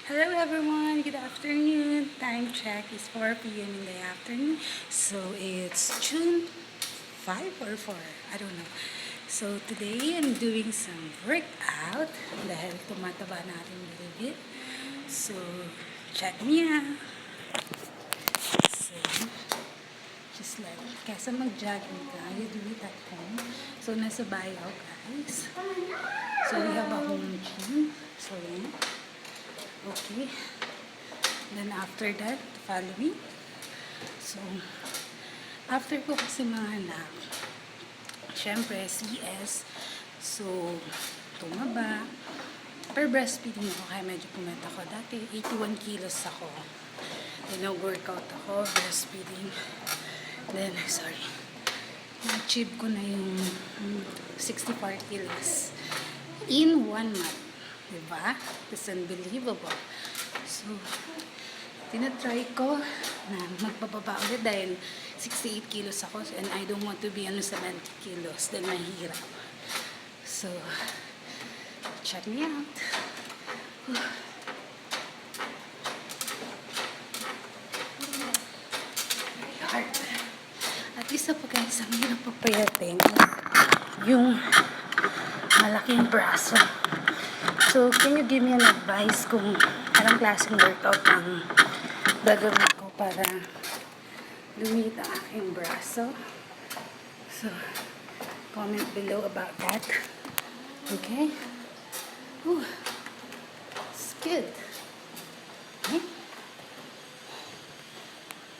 Hello everyone, good afternoon. Time check is 4 p.m. in the afternoon. So it's June 5 or 4, I don't know. So today I'm doing some workout dahil tumataba natin a little bit. So check me out. So just like, kesa mag-jogging ka, you do it at home. So nasa bayaw guys. So we have a home gym. So yeah. Okay. Then after that, follow me. So, after ko kasi mga anak, syempre, CS. So, tumaba. Per breastfeeding ako, kaya medyo pumenta ako. Dati, 81 kilos ako. Then, nag-workout ako, breastfeeding. Then, sorry. Na-achieve ko na yung 64 kilos in 1 month. Diba? It's unbelievable. So, tinatry ko na magpababa ulit dahil 68 kilos ako and I don't want to be 70 kilos. Then, mahirap. So, check me out. Hard. At isa pa guys, ang hirap papayatin yung malaking braso. So, can you give me an advice kung anong klaseng workout ang gagawin ko para lumit ang aking braso? So, comment below about that. Okay? Ooh, it's good. Okay?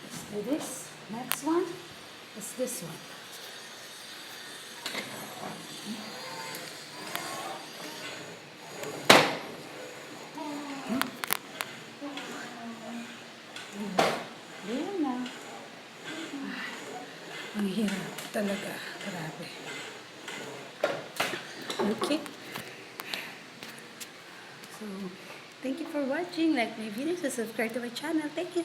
Let's do this. Next one is this one. Ayan na. Ang hirap talaga. Grabe. Okay. So, thank you for watching. Like my videos and subscribe to my channel. Thank you.